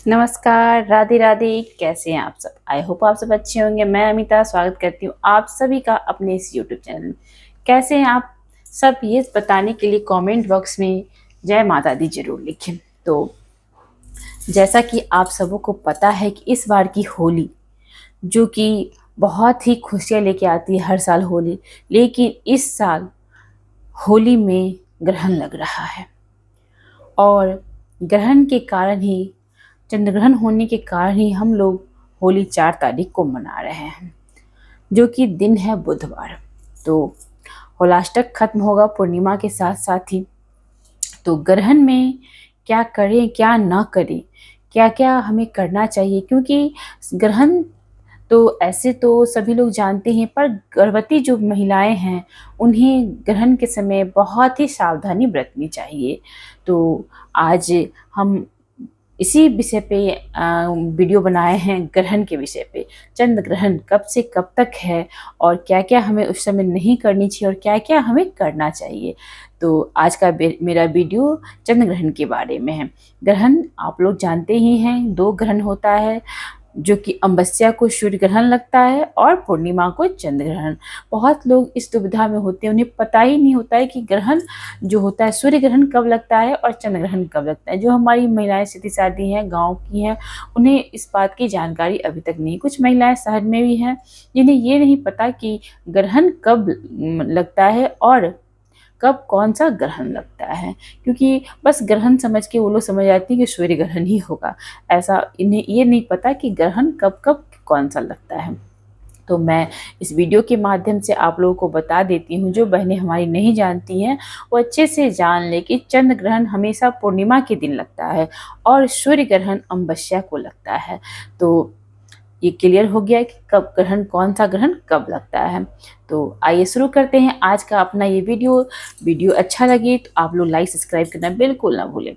नमस्कार, राधे राधे। कैसे हैं आप सब? आई होप आप सब अच्छे होंगे। मैं अमिता स्वागत करती हूँ आप सभी का अपने इस यूट्यूब चैनल में। कैसे हैं आप सब, ये बताने के लिए कमेंट बॉक्स में जय माता दी जरूर लिखें। तो जैसा कि आप सबों को पता है कि इस बार की होली जो कि बहुत ही खुशियाँ लेके आती है हर साल होली, लेकिन इस साल होली में ग्रहण लग रहा है और ग्रहण के कारण ही, चंद्र ग्रहण होने के कारण ही हम लोग होली 4 तारीख को मना रहे हैं, जो कि दिन है बुधवार। तो होलाष्टक खत्म होगा पूर्णिमा के साथ साथ ही। तो ग्रहण में क्या करें क्या ना करें, क्या क्या हमें करना चाहिए, क्योंकि ग्रहण तो ऐसे तो सभी लोग जानते हैं, पर गर्भवती जो महिलाएं हैं उन्हें ग्रहण के समय बहुत ही सावधानी बरतनी चाहिए। तो आज हम इसी विषय पे वीडियो बनाए हैं, ग्रहण के विषय पे। चंद्र ग्रहण कब से कब तक है और क्या क्या हमें उस समय नहीं करनी चाहिए और क्या क्या हमें करना चाहिए। तो आज का मेरा वीडियो चंद्र ग्रहण के बारे में है। ग्रहण आप लोग जानते ही हैं, 2 ग्रहण होता है, जो कि अमावस्या को सूर्य ग्रहण लगता है और पूर्णिमा को चंद्र ग्रहण। बहुत लोग इस दुविधा में होते हैं, उन्हें पता ही नहीं होता है कि ग्रहण जो होता है, सूर्य ग्रहण कब लगता है और चंद्र ग्रहण कब लगता है। जो हमारी महिलाएं सीधी सादी हैं, गांव की हैं, उन्हें इस बात की जानकारी अभी तक नहीं। कुछ महिलाएं शहर में भी हैं जिन्हें ये नहीं पता कि ग्रहण कब लगता है और कब कौन सा ग्रहण लगता है, क्योंकि बस ग्रहण समझ के वो लोग समझ जाती हैं कि सूर्य ग्रहण ही होगा। ऐसा इन्हें ये नहीं पता कि ग्रहण कब कब कौन सा लगता है। तो मैं इस वीडियो के माध्यम से आप लोगों को बता देती हूँ, जो बहनें हमारी नहीं जानती हैं वो अच्छे से जान ले कि चंद्र ग्रहण हमेशा पूर्णिमा के दिन लगता है और सूर्य ग्रहण अमावस्या को लगता है। तो ये क्लियर हो गया कि कब ग्रहण, कौन सा ग्रहण कब लगता है। तो आइए शुरू करते हैं आज का अपना ये वीडियो अच्छा लगे तो आप लोग लाइक सब्सक्राइब करना बिल्कुल ना भूलें,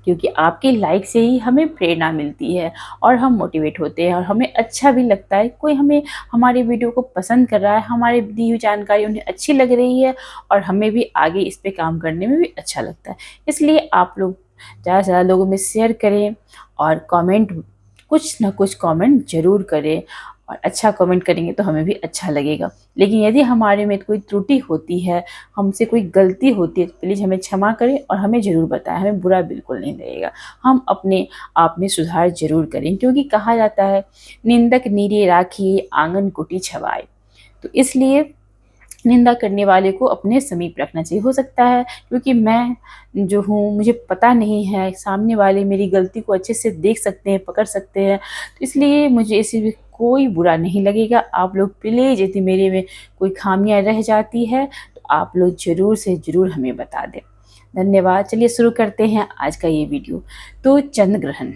क्योंकि आपके लाइक से ही हमें प्रेरणा मिलती है और हम मोटिवेट होते हैं और हमें अच्छा भी लगता है। कोई हमें हमारे वीडियो को पसंद कर रहा है, हमारी दी हुई जानकारी उन्हें अच्छी लग रही है और हमें भी आगे इस पे काम करने में भी अच्छा लगता है। इसलिए आप लोग ज़्यादा से ज़्यादा लोगों में शेयर करें और कमेंट, कुछ ना कुछ कमेंट ज़रूर करें, और अच्छा कमेंट करेंगे तो हमें भी अच्छा लगेगा। लेकिन यदि हमारे में कोई त्रुटि होती है, हमसे कोई गलती होती है, तो प्लीज़ हमें क्षमा करें और हमें ज़रूर बताएं, हमें बुरा बिल्कुल नहीं लगेगा। हम अपने आप में सुधार ज़रूर करें, क्योंकि कहा जाता है निंदक नीरे राखिए आंगन कुटी छवाए। तो इसलिए निंदा करने वाले को अपने समीप रखना चाहिए। हो सकता है क्योंकि मैं जो हूँ, मुझे पता नहीं है, सामने वाले मेरी गलती को अच्छे से देख सकते हैं, पकड़ सकते हैं, तो इसलिए मुझे इसी में कोई बुरा नहीं लगेगा। आप लोग प्लीज़, यदि मेरे में कोई खामियां रह जाती है तो आप लोग ज़रूर से ज़रूर हमें बता दें। धन्यवाद। चलिए शुरू करते हैं आज का ये वीडियो। तो चंद्र ग्रहण,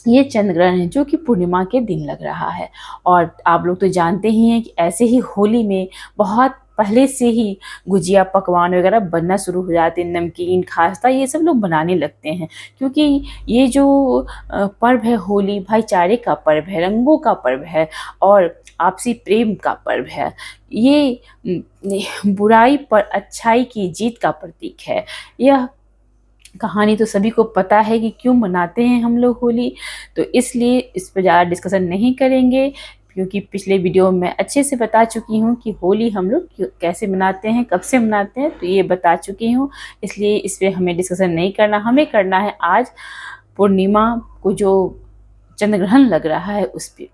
ये चंद्र ग्रहण है जो कि पूर्णिमा के दिन लग रहा है। और आप लोग तो जानते ही हैं कि ऐसे ही होली में बहुत पहले से ही गुजिया पकवान वगैरह बनना शुरू हो जाते हैं, नमकीन खास्ता ये सब लोग बनाने लगते हैं, क्योंकि ये जो पर्व है होली, भाईचारे का पर्व है, रंगों का पर्व है और आपसी प्रेम का पर्व है। ये बुराई पर अच्छाई की जीत का प्रतीक है। यह कहानी तो सभी को पता है कि क्यों मनाते हैं हम लोग होली, तो इसलिए इस पर ज़्यादा डिस्कशन नहीं करेंगे, क्योंकि पिछले वीडियो में अच्छे से बता चुकी हूँ कि होली हम लोग कैसे मनाते हैं, कब से मनाते हैं, तो ये बता चुकी हूँ। इसलिए इस पर हमें डिस्कशन नहीं करना, हमें करना है आज पूर्णिमा को जो चंद्र ग्रहण लग रहा है उस पर।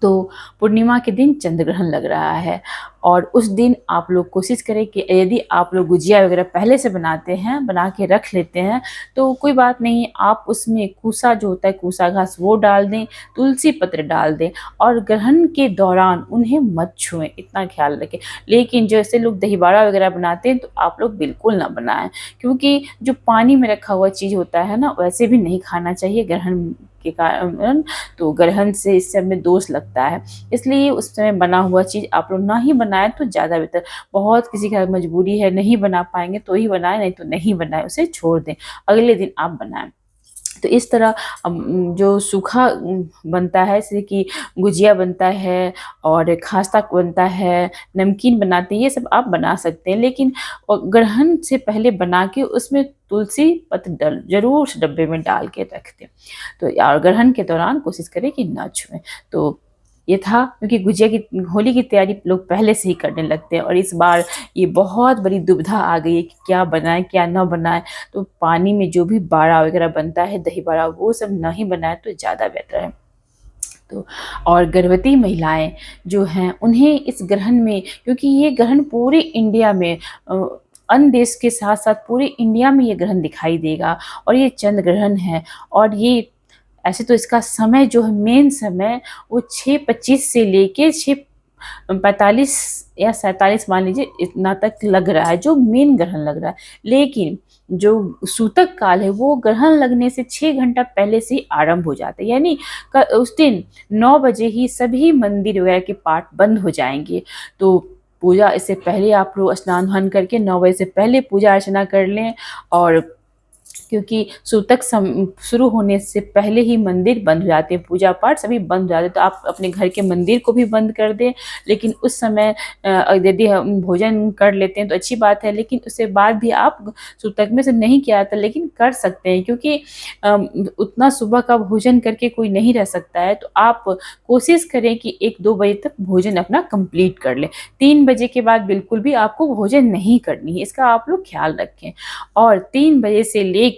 तो पूर्णिमा के दिन चंद्र ग्रहण लग रहा है और उस दिन आप लोग कोशिश करें कि यदि आप लोग गुजिया वगैरह पहले से बनाते हैं, बना के रख लेते हैं, तो कोई बात नहीं, आप उसमें कूसा जो होता है, कूसा घास, वो डाल दें, तुलसी पत्र डाल दें और ग्रहण के दौरान उन्हें मत छुएं, इतना ख्याल रखें। लेकिन जैसे लोग दही बड़ा वगैरह बनाते हैं तो आप लोग बिल्कुल ना बनाएं, क्योंकि जो पानी में रखा हुआ चीज़ होता है ना, वैसे भी नहीं खाना चाहिए ग्रहण के कारण। तो ग्रहण से इस समय दोष लगता है, इसलिए उस समय बना हुआ चीज़ आप लोग ना ही बनाएं तो ज़्यादा बेहतर। बहुत किसी का मजबूरी है, नहीं बना पाएंगे तो ही बनाएं, नहीं तो नहीं बनाएं, उसे छोड़ दें, अगले दिन आप बनाएं। तो इस तरह जो सूखा बनता है, जैसे कि गुजिया बनता है और खास्ता बनता है, नमकीन बनाते हैं, ये सब आप बना सकते हैं। लेकिन ग्रहण से पहले बना के उसमें तुलसी पत्र डल ज़रूर उस डब्बे में डाल के रख दें। तो और ग्रहण के दौरान कोशिश करें कि ना छुएँ। तो ये था, क्योंकि गुजिया की होली की तैयारी लोग पहले से ही करने लगते हैं और इस बार ये बहुत बड़ी दुविधा आ गई है कि क्या बनाएँ, क्या ना बनाएँ। तो पानी में जो भी बाड़ा वगैरह बनता है, दही बाड़ा, वो सब ना ही बनाएँ तो ज़्यादा बेहतर है। तो और गर्भवती महिलाएँ जो हैं, उन्हें इस ग्रहण में, क्योंकि ये ग्रहण पूरे इंडिया में अन्य देश के साथ-साथ पूरे इंडिया में ये ग्रहण दिखाई देगा और ये चंद्र ग्रहण है। और ये ऐसे तो इसका समय जो है, मेन समय, वो 6:25 से लेके 6:45 या 47 मान लीजिए, इतना तक लग रहा है, जो मेन ग्रहण लग रहा है। लेकिन जो सूतक काल है, वो ग्रहण लगने से 6 घंटा पहले से ही आरंभ हो जाता है। यानी उस दिन 9 बजे ही सभी मंदिर वगैरह के पाट बंद हो जाएँगे। तो पूजा, इससे पहले आप लोग स्नान-वान करके 9 बजे से पहले पूजा अर्चना कर लें। और क्योंकि सूतक शुरू होने से पहले ही मंदिर बंद हो जाते हैं, पूजा पाठ सभी बंद हो जाते हैं। तो आप अपने घर के मंदिर को भी बंद कर दें। लेकिन उस समय यदि हम भोजन कर लेते हैं तो अच्छी बात है, लेकिन उसके बाद भी आप सूतक में से नहीं किया जाता, लेकिन कर सकते हैं, क्योंकि उतना सुबह का भोजन करके कोई नहीं रह सकता है। तो आप कोशिश करें कि 1-2 बजे तक भोजन अपना कंप्लीट कर लें। 3 बजे के बाद बिल्कुल भी आपको भोजन नहीं करनी है, इसका आप लोग ख्याल रखें। और 3 बजे से लेके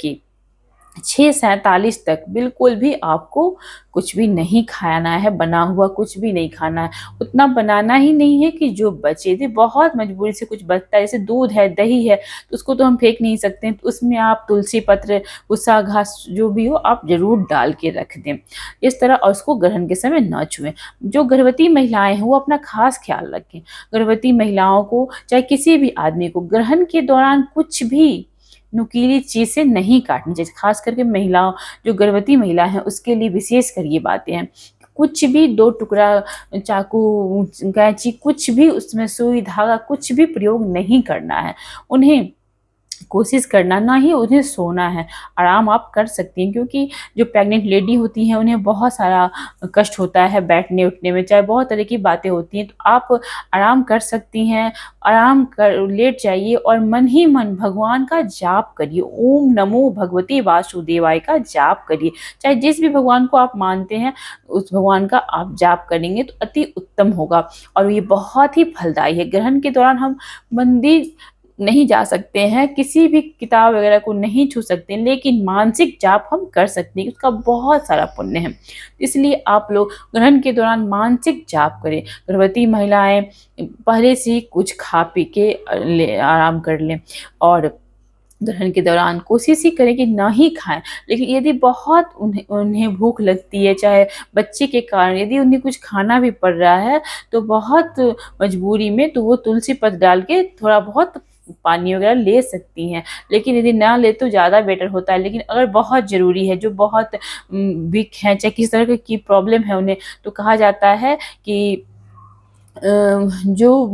6:47 तक बिल्कुल भी आपको कुछ भी नहीं खाना है, बना हुआ कुछ भी नहीं खाना है। उतना बनाना ही नहीं है कि जो बचे। यदि बहुत मजबूरी से कुछ बचता है, जैसे दूध है, दही है, तो उसको तो हम फेंक नहीं सकते हैं, तो उसमें आप तुलसी पत्र, कुसा घास जो भी हो, आप ज़रूर डाल के रख दें। इस तरह, और उसको ग्रहण के समय ना छुएँ। जो गर्भवती महिलाएँ हैं, वो अपना ख़ास ख़्याल रखें। गर्भवती महिलाओं को, चाहे किसी भी आदमी को, ग्रहण के दौरान कुछ भी नुकीली चीज़ से नहीं काटनी चाहिए। ख़ास करके महिलाओं, जो गर्भवती महिला हैं, उसके लिए विशेषकर ये बातें हैं। कुछ भी 2 टुकड़ा, चाकू, कैंची, कुछ भी उसमें सुई, धागा, कुछ भी प्रयोग नहीं करना है। उन्हें कोशिश करना, ना ही उन्हें सोना है। आराम आप कर सकती हैं, क्योंकि जो प्रेग्नेंट लेडी होती हैं, उन्हें बहुत सारा कष्ट होता है बैठने-उठने में, चाहे बहुत तरह की बातें होती हैं। तो आप आराम कर सकती हैं, आराम कर लेट जाइए और मन ही मन भगवान का जाप करिए। ओम नमो भगवते वासुदेवाय का जाप करिए। चाहे जिस भी भगवान को आप मानते हैं, उस भगवान का आप जाप करेंगे तो अति उत्तम होगा और ये बहुत ही फलदायी है। ग्रहण के दौरान हम मंदिर नहीं जा सकते हैं, किसी भी किताब वगैरह को नहीं छू सकते हैं, लेकिन मानसिक जाप हम कर सकते हैं, उसका बहुत सारा पुण्य है। इसलिए आप लोग ग्रहण के दौरान मानसिक जाप करें। गर्भवती महिलाएँ पहले से ही कुछ खा पी के आराम कर लें और ग्रहण के दौरान कोशिश ही करें कि ना ही खाएँ। लेकिन यदि बहुत उन्हें उन्हें भूख लगती है, चाहे बच्चे के कारण, यदि उन्हें कुछ खाना भी पड़ रहा है, तो बहुत मजबूरी में तो वो तुलसी पत्र डाल के थोड़ा बहुत पानी वगैरह ले सकती हैं। लेकिन यदि ना लें तो ज़्यादा बेटर होता है। लेकिन अगर बहुत ज़रूरी है, जो बहुत वीक हैं, चाहे किसी तरह की प्रॉब्लम है उन्हें, तो कहा जाता है कि जो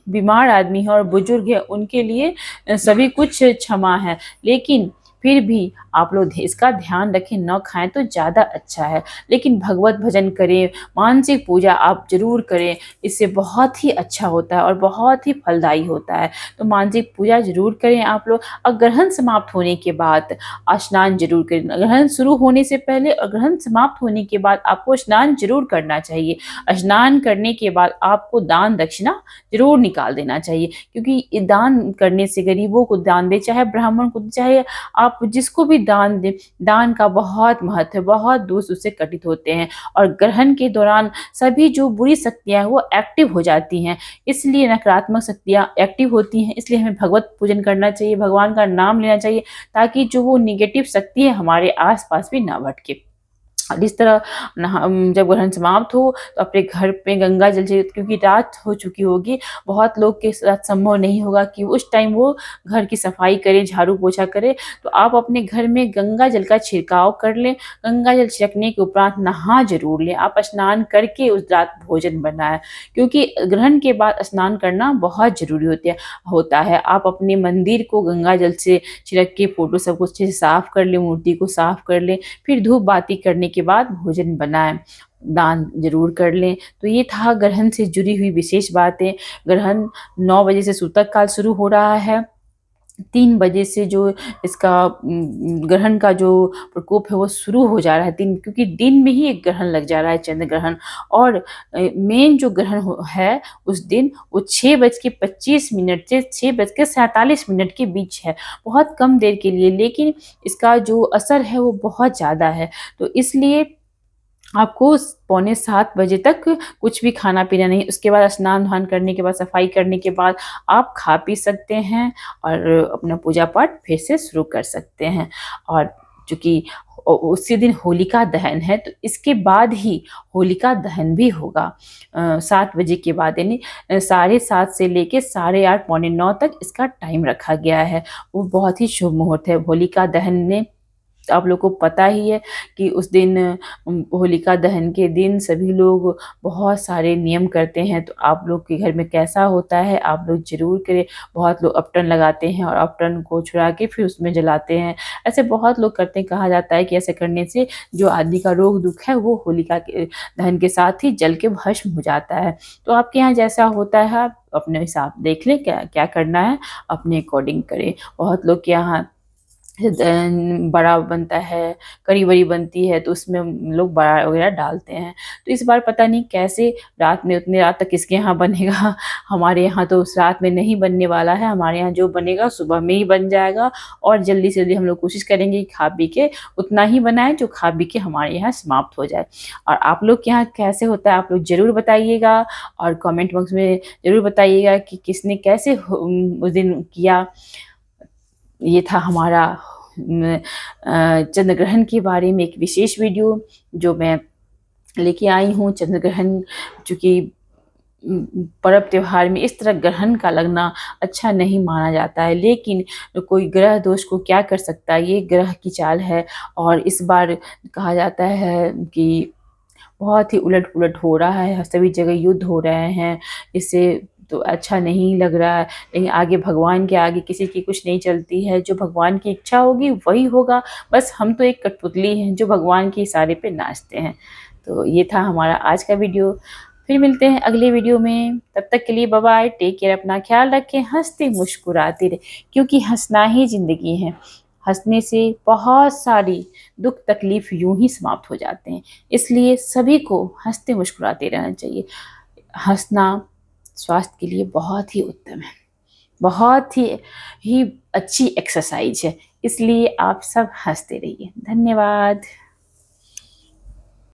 बीमार आदमी है और बुजुर्ग है, उनके लिए सभी कुछ क्षमा है। लेकिन फिर भी आप लोग इसका ध्यान रखें, ना खाएँ तो ज़्यादा अच्छा है। लेकिन भगवत भजन करें, मानसिक पूजा आप ज़रूर करें, इससे बहुत ही अच्छा होता है और बहुत ही फलदायी होता है। तो मानसिक पूजा ज़रूर करें आप लोग। और ग्रहण समाप्त होने के बाद स्नान ज़रूर करें। ग्रहण शुरू होने से पहले और ग्रहण समाप्त होने के बाद आपको स्नान ज़रूर करना चाहिए। स्नान करने के बाद आपको दान दक्षिणा ज़रूर निकाल देना चाहिए, क्योंकि ये दान करने से, गरीबों को दान दें, चाहे ब्राह्मण को, चाहे आप जिसको भी दान दें, दान का बहुत महत्व है, बहुत दोष उससे घटित होते हैं। और ग्रहण के दौरान सभी जो बुरी शक्तियाँ हैं वो एक्टिव हो जाती हैं, इसलिए नकारात्मक शक्तियाँ एक्टिव होती हैं, इसलिए हमें भगवत पूजन करना चाहिए, भगवान का नाम लेना चाहिए, ताकि जो वो नेगेटिव शक्ति है हमारे आस-पास भी ना भटके। और इस तरह जब ग्रहण समाप्त हो तो अपने घर पे गंगा जल से, क्योंकि रात हो चुकी होगी, बहुत लोग के साथ संभव नहीं होगा कि उस टाइम वो घर की सफाई करें, झाड़ू पोछा करें, तो आप अपने घर में गंगा जल का छिड़काव कर लें। गंगा जल छिड़कने के उपरांत नहा जरूर लें। आप स्नान करके उस रात भोजन बनाएं, क्योंकि ग्रहण के बाद स्नान करना बहुत जरूरी होता है। आप अपने मंदिर को गंगा जल से छिड़क के फोटो सब कुछ अच्छे से साफ कर लें, मूर्ति को साफ कर लें, फिर धूप बाती करने के बाद भोजन बनाएं, दान जरूर कर लें। तो ये था ग्रहण से जुड़ी हुई विशेष बातें। ग्रहण 9 बजे से सूतक काल शुरू हो रहा है। 3 बजे से जो इसका ग्रहण का जो प्रकोप है वो शुरू हो जा रहा है। 3, क्योंकि दिन में ही एक ग्रहण लग जा रहा है, चंद्र ग्रहण। और मेन जो ग्रहण है उस दिन वो 6:25 से 6:47 के बीच है। बहुत कम देर के लिए, लेकिन इसका जो असर है वो बहुत ज़्यादा है। तो इसलिए आपको 6:45 तक कुछ भी खाना पीना नहीं। उसके बाद स्नान ध्यान करने के बाद, सफाई करने के बाद आप खा पी सकते हैं और अपना पूजा पाठ फिर से शुरू कर सकते हैं। और चूंकि उसी दिन होलिका दहन है, तो इसके बाद ही होलिका दहन भी होगा 7 बजे के बाद, यानी 7:30 से लेके 8:30 पौने 9 तक इसका टाइम रखा गया है। वो बहुत ही शुभ मुहूर्त है। होलिका दहन में आप लोग को पता ही है कि उस दिन होलिका दहन के दिन सभी लोग बहुत सारे नियम करते हैं। तो आप लोग के घर में कैसा होता है आप लोग ज़रूर करें। बहुत लोग अपटन लगाते हैं और अपटन को छुड़ा के फिर उसमें जलाते हैं। ऐसे बहुत लोग करते हैं। कहा जाता है कि ऐसे करने से जो आदमी का रोग दुख है वो होलिका के दहन के साथ ही जल के भस्म हो जाता है। तो आपके यहाँ जैसा होता है आप अपने हिसाब देख लें, क्या क्या करना है अपने अकॉर्डिंग करें। बहुत लोग के यहाँ बड़ा बनता है, करी बड़ी बनती है, तो उसमें लोग बड़ा वगैरह डालते हैं। तो इस बार पता नहीं कैसे रात में, उतनी रात तक किसके यहाँ बनेगा। हमारे यहाँ तो उस रात में नहीं बनने वाला है। हमारे यहाँ जो बनेगा सुबह में ही बन जाएगा। और जल्दी से जल्दी हम लोग कोशिश करेंगे कि खा पी के उतना ही बनाएं जो खा पी के हमारे यहाँ समाप्त हो जाए। और आप लोग के यहाँ कैसे होता है आप लोग ज़रूर बताइएगा, और कमेंट बॉक्स में ज़रूर बताइएगा कि किसने कैसे उस दिन किया। ये था हमारा चंद्र ग्रहण के बारे में एक विशेष वीडियो जो मैं लेके आई हूँ। चंद्र ग्रहण चूँकि पर्व त्योहार में इस तरह ग्रहण का लगना अच्छा नहीं माना जाता है, लेकिन कोई ग्रह दोष को क्या कर सकता है, ये ग्रह की चाल है। और इस बार कहा जाता है कि बहुत ही उलट-पुलट हो रहा है, सभी जगह युद्ध हो रहे हैं। इससे तो अच्छा नहीं लग रहा है, लेकिन आगे भगवान के आगे किसी की कुछ नहीं चलती है। जो भगवान की इच्छा होगी वही होगा। बस हम तो एक कठपुतली हैं जो भगवान के इशारे पे नाचते हैं। तो ये था हमारा आज का वीडियो। फिर मिलते हैं अगले वीडियो में। तब तक के लिए बाय बाय, टेक केयर, अपना ख्याल रखें, हँसते मुस्कुराते रहें, क्योंकि हँसना ही ज़िंदगी है। हँसने से बहुत सारी दुख तकलीफ यूं ही समाप्त हो जाते हैं। इसलिए सभी को हँसते मुस्कुराते रहना चाहिए। हँसना स्वास्थ्य के लिए बहुत ही उत्तम है, बहुत ही अच्छी एक्सरसाइज है। इसलिए आप सब हँसते रहिए। धन्यवाद।